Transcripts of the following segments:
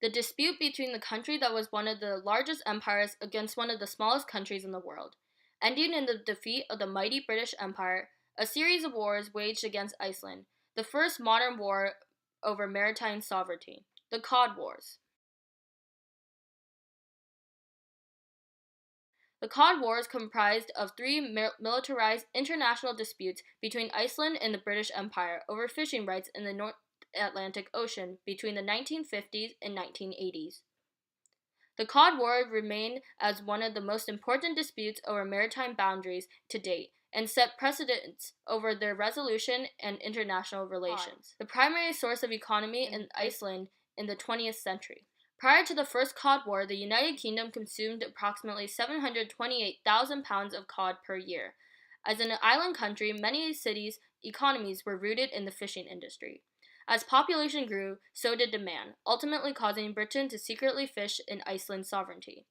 The dispute between the country that was one of the largest empires against one of the smallest countries in the world. Ending in the defeat of the mighty British Empire, a series of wars waged against Iceland, the first modern war over maritime sovereignty, the Cod Wars. The Cod Wars comprised of three militarized international disputes between Iceland and the British Empire over fishing rights in the North Atlantic Ocean between the 1950s and 1980s. The Cod War remained as one of the most important disputes over maritime boundaries to date and set precedents over their resolution and international relations, the primary source of economy in Iceland in the 20th century. Prior to the First Cod War, the United Kingdom consumed approximately 728,000 pounds of cod per year. As an island country, many cities' economies were rooted in the fishing industry. As population grew, so did demand, ultimately causing Britain to secretly fish in Iceland's sovereignty.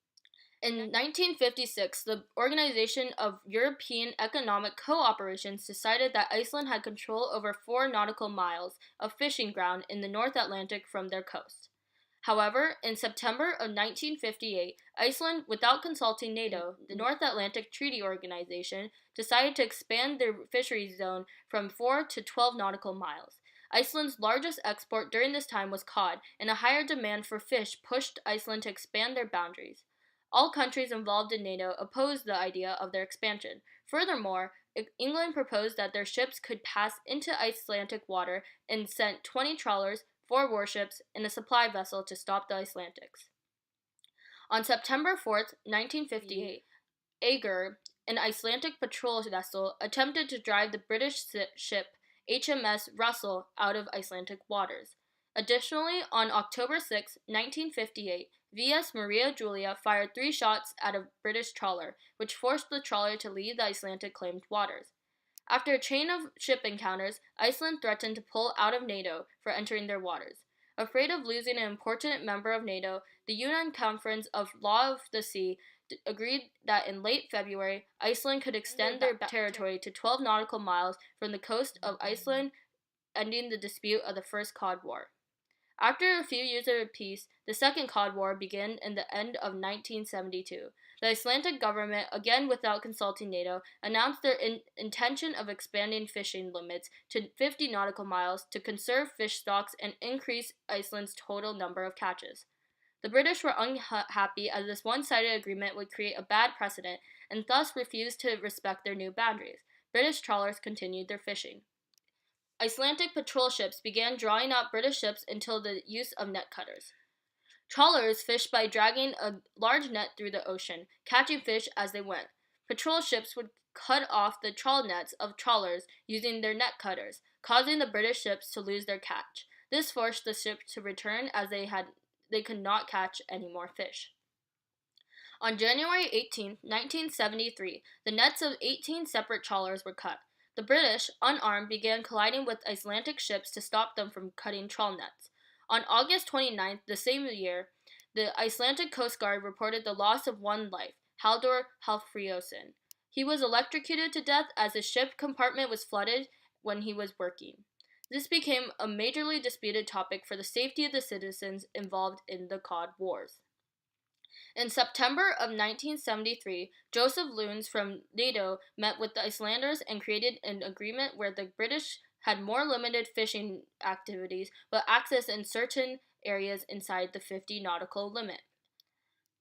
In 1956, the Organization of European Economic Cooperation decided that Iceland had control over 4 nautical miles of fishing ground in the North Atlantic from their coast. However, in September of 1958, Iceland, without consulting NATO, the North Atlantic Treaty Organization, decided to expand their fisheries zone from 4 to 12 nautical miles. Iceland's largest export during this time was cod, and a higher demand for fish pushed Iceland to expand their boundaries. All countries involved in NATO opposed the idea of their expansion. Furthermore, England proposed that their ships could pass into Icelandic water and sent 20 trawlers, 4 warships, and a supply vessel to stop the Icelandics. On September 4, 1958, Aegir, an Icelandic patrol vessel, attempted to drive the British ship HMS Russell out of Icelandic waters. Additionally, on October 6, 1958, VS Maria Julia fired 3 shots at a British trawler, which forced the trawler to leave the Icelandic claimed waters. After a chain of ship encounters, Iceland threatened to pull out of NATO for entering their waters. Afraid of losing an important member of NATO, the UN Conference of Law of the Sea agreed that in late February, Iceland could extend their territory to 12 nautical miles from the coast of Iceland, ending the dispute of the First Cod War. After a few years of peace, the Second Cod War began in the end of 1972. The Icelandic government, again without consulting NATO, announced their intention of expanding fishing limits to 50 nautical miles to conserve fish stocks and increase Iceland's total number of catches. The British were unhappy as this one-sided agreement would create a bad precedent and thus refused to respect their new boundaries. British trawlers continued their fishing. Icelandic patrol ships began drawing out British ships until the use of net cutters. Trawlers fished by dragging a large net through the ocean, catching fish as they went. Patrol ships would cut off the trawl nets of trawlers using their net cutters, causing the British ships to lose their catch. This forced the ships to return as they could not catch any more fish. On January 18, 1973, the nets of 18 separate trawlers were cut. The British, unarmed, began colliding with Icelandic ships to stop them from cutting trawl nets. On August 29th, the same year, the Icelandic Coast Guard reported the loss of 1 life, Halldór Hallfreðsson. He was electrocuted to death as his ship compartment was flooded when he was working. This became a majorly disputed topic for the safety of the citizens involved in the Cod Wars. In September of 1973, Joseph Luns from NATO met with the Icelanders and created an agreement where the British had more limited fishing activities but access in certain areas inside the 50 nautical limit.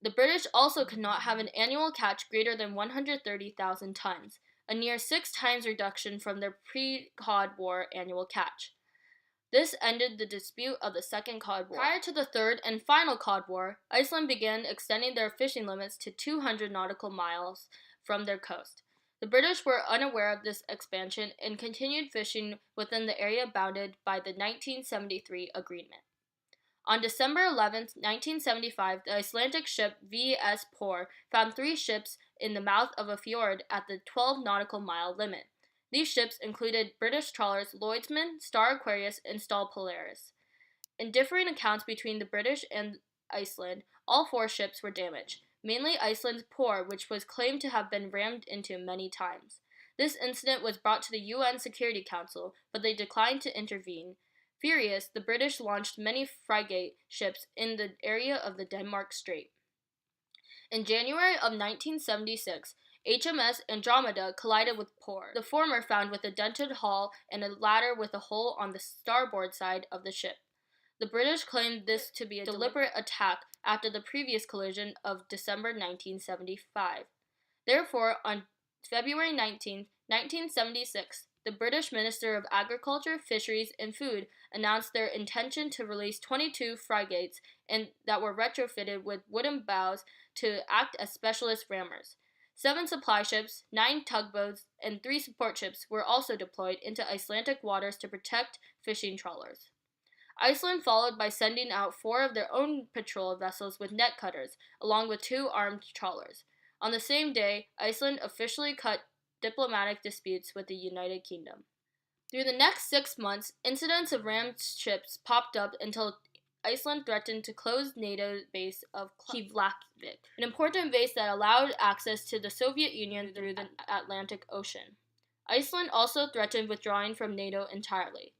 The British also could not have an annual catch greater than 130,000 tons, a near 6 times reduction from their pre-Cod War annual catch. This ended the dispute of the Second Cod War. Prior to the Third and final Cod War, Iceland began extending their fishing limits to 200 nautical miles from their coast. The British were unaware of this expansion and continued fishing within the area bounded by the 1973 agreement. On December 11, 1975, the Icelandic ship VS Por found 3 ships in the mouth of a fjord at the 12 nautical mile limit. These ships included British trawlers Lloydsman, Star Aquarius, and Stal Polaris. In differing accounts between the British and Iceland, all 4 ships were damaged, mainly Iceland's Por, which was claimed to have been rammed into many times. This incident was brought to the UN Security Council, but they declined to intervene. Furious, the British launched many frigate ships in the area of the Denmark Strait. In January of 1976, HMS Andromeda collided with Poor, the former found with a dented hull and a latter with a hole on the starboard side of the ship. The British claimed this to be a deliberate attack after the previous collision of December 1975. Therefore, on February 19, 1976, the British Minister of Agriculture, Fisheries, and Food announced their intention to release 22 frigates that were retrofitted with wooden bows to act as specialist rammers. 7 supply ships, 9 tugboats, and 3 support ships were also deployed into Icelandic waters to protect fishing trawlers. Iceland followed by sending out 4 of their own patrol vessels with net cutters, along with 2 armed trawlers. On the same day, Iceland officially cut diplomatic disputes with the United Kingdom. Through the next 6 months, incidents of rammed ships popped up until Iceland threatened to close NATO's base of Keflavik, an important base that allowed access to the Soviet Union through the Atlantic Ocean. Iceland also threatened withdrawing from NATO entirely.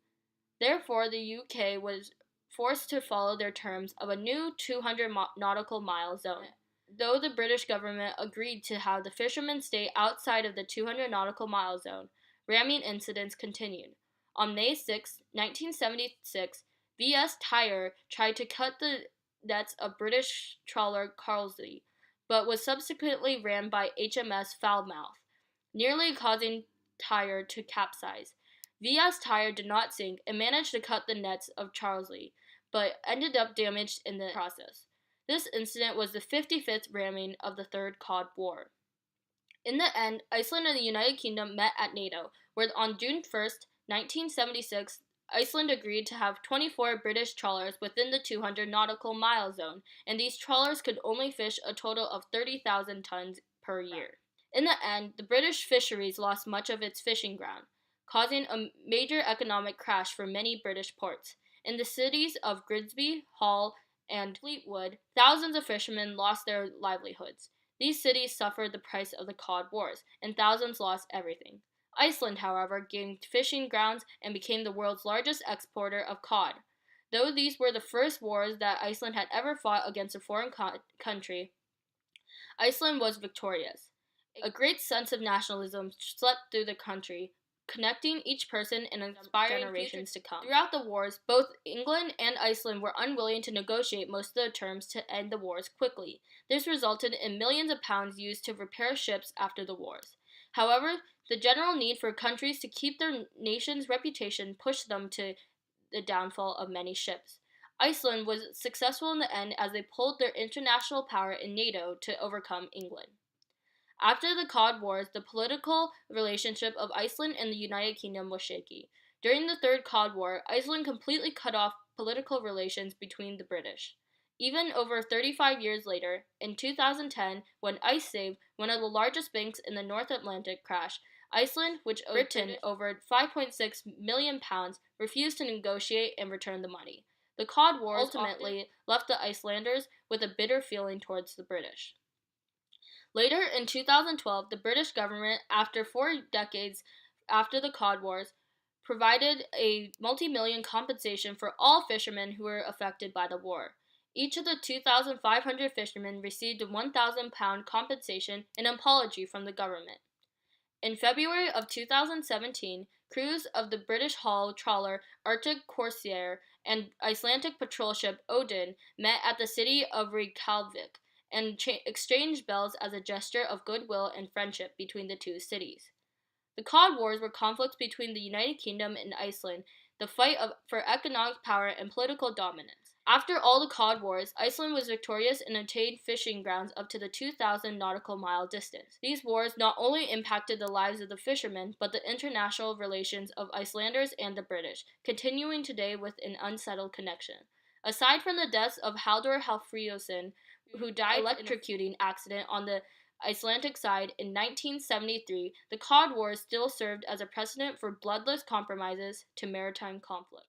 Therefore, the UK was forced to follow their terms of a new 200 nautical mile zone. Though the British government agreed to have the fishermen stay outside of the 200 nautical mile zone, ramming incidents continued. On May 6, 1976, V.S. Tyre tried to cut the nets of British trawler Carlisle, but was subsequently rammed by HMS Falmouth, nearly causing Tyre to capsize. V.S. Tyre did not sink and managed to cut the nets of Carlisle, but ended up damaged in the process. This incident was the 55th ramming of the Third Cod War. In the end, Iceland and the United Kingdom met at NATO, where on June 1, 1976, Iceland agreed to have 24 British trawlers within the 200 nautical mile zone, and these trawlers could only fish a total of 30,000 tons per year. In the end, the British fisheries lost much of its fishing ground, causing a major economic crash for many British ports. In the cities of Grimsby, Hull, and Fleetwood, thousands of fishermen lost their livelihoods. These cities suffered the price of the Cod Wars, and thousands lost everything. Iceland, however, gained fishing grounds and became the world's largest exporter of cod. Though these were the first wars that Iceland had ever fought against a foreign country, Iceland was victorious. A great sense of nationalism swept through the country, connecting each person and inspiring generations to come. Throughout the wars, both England and Iceland were unwilling to negotiate most of the terms to end the wars quickly. This resulted in millions of pounds used to repair ships after the wars. However, the general need for countries to keep their nation's reputation pushed them to the downfall of many ships. Iceland was successful in the end as they pulled their international power in NATO to overcome England. After the Cod Wars, the political relationship of Iceland and the United Kingdom was shaky. During the Third Cod War, Iceland completely cut off political relations between the British. Even over 35 years later, in 2010, when IceSave, one of the largest banks in the North Atlantic, crashed, Iceland, which owed Britain over £5.6 million, refused to negotiate and return the money. The Cod Wars ultimately left the Icelanders with a bitter feeling towards the British. Later, in 2012, the British government, after 4 decades after the Cod Wars, provided a multi-million compensation for all fishermen who were affected by the war. Each of the 2,500 fishermen received a £1,000 compensation and an apology from the government. In February of 2017, crews of the British hull trawler Arctic Corsair and Icelandic patrol ship Odin met at the city of Reykjavik and exchanged bells as a gesture of goodwill and friendship between the two cities. The Cod Wars were conflicts between the United Kingdom and Iceland, the fight for economic power and political dominance. After all the Cod Wars, Iceland was victorious and obtained fishing grounds up to the 2,000 nautical mile distance. These wars not only impacted the lives of the fishermen, but the international relations of Icelanders and the British, continuing today with an unsettled connection. Aside from the deaths of Halldór Hallfreðsson, who died in an electrocuting accident on the Icelandic side in 1973, the Cod Wars still served as a precedent for bloodless compromises to maritime conflicts.